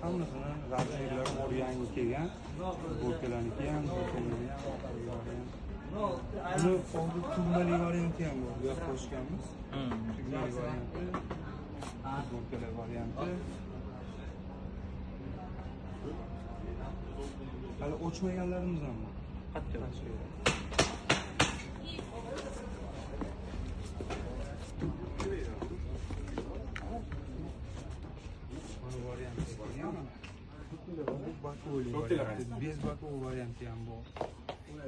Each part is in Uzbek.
hammasini razmerlari bor, yangi kelgan. Futbolkalarniki ham, futbolkalarni ham. Buni hozir tugmali varianti ham bor. Bu yoqqa qo'shganmiz. Tugmali varianti, futbolkalar varianti. Hali ochmaganlarimiz ham bor. Qattiq. Bakovli varianti, bez bakov varianti ham bor. Bunlar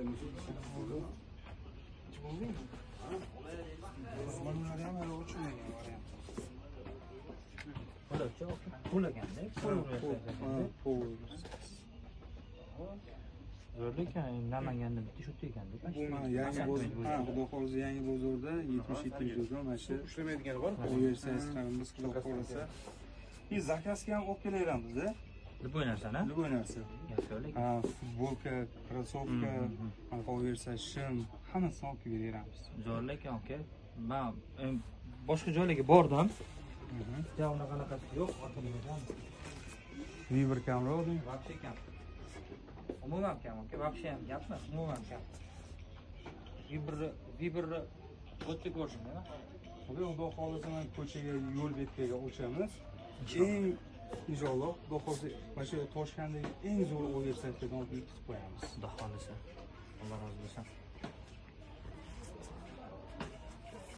ham hali ochmagan variant. Zo'rlik Namanganda bitta shunday ekanda. Bu mana yangi bozor, Xudo xohlasa yangi bozorda 70-70 do'zon mana shu ishlamaydigan bor. Bu versiyasi qilamiz, Xudo xohlasa. Zakazga ham olib kelaveramiz-da. Любой narsani? Любой narsa. Futbolka, krossovka, mana versiya shim, hammasini olib kelaveramiz. Zo'rlik aka. Men boshqa joylarga bordim. Javona qanaqasi yo'q, orqadan. Vibr kamera, Вообще kam. Umuman kam, aka. Вообще ham gapmas, umuman kam. Vibr o'tga ko'rishingmi? Xudo xohlasa men ko'chaga, yo'l betkaga o'chamiz. Eng inshaalloh, Xudo xohlasa mana shu Toshkentdagi eng zo'r versiyadan qilib qo'yamiz. Xudo xohlasa. Alloh rozi bo'lsin.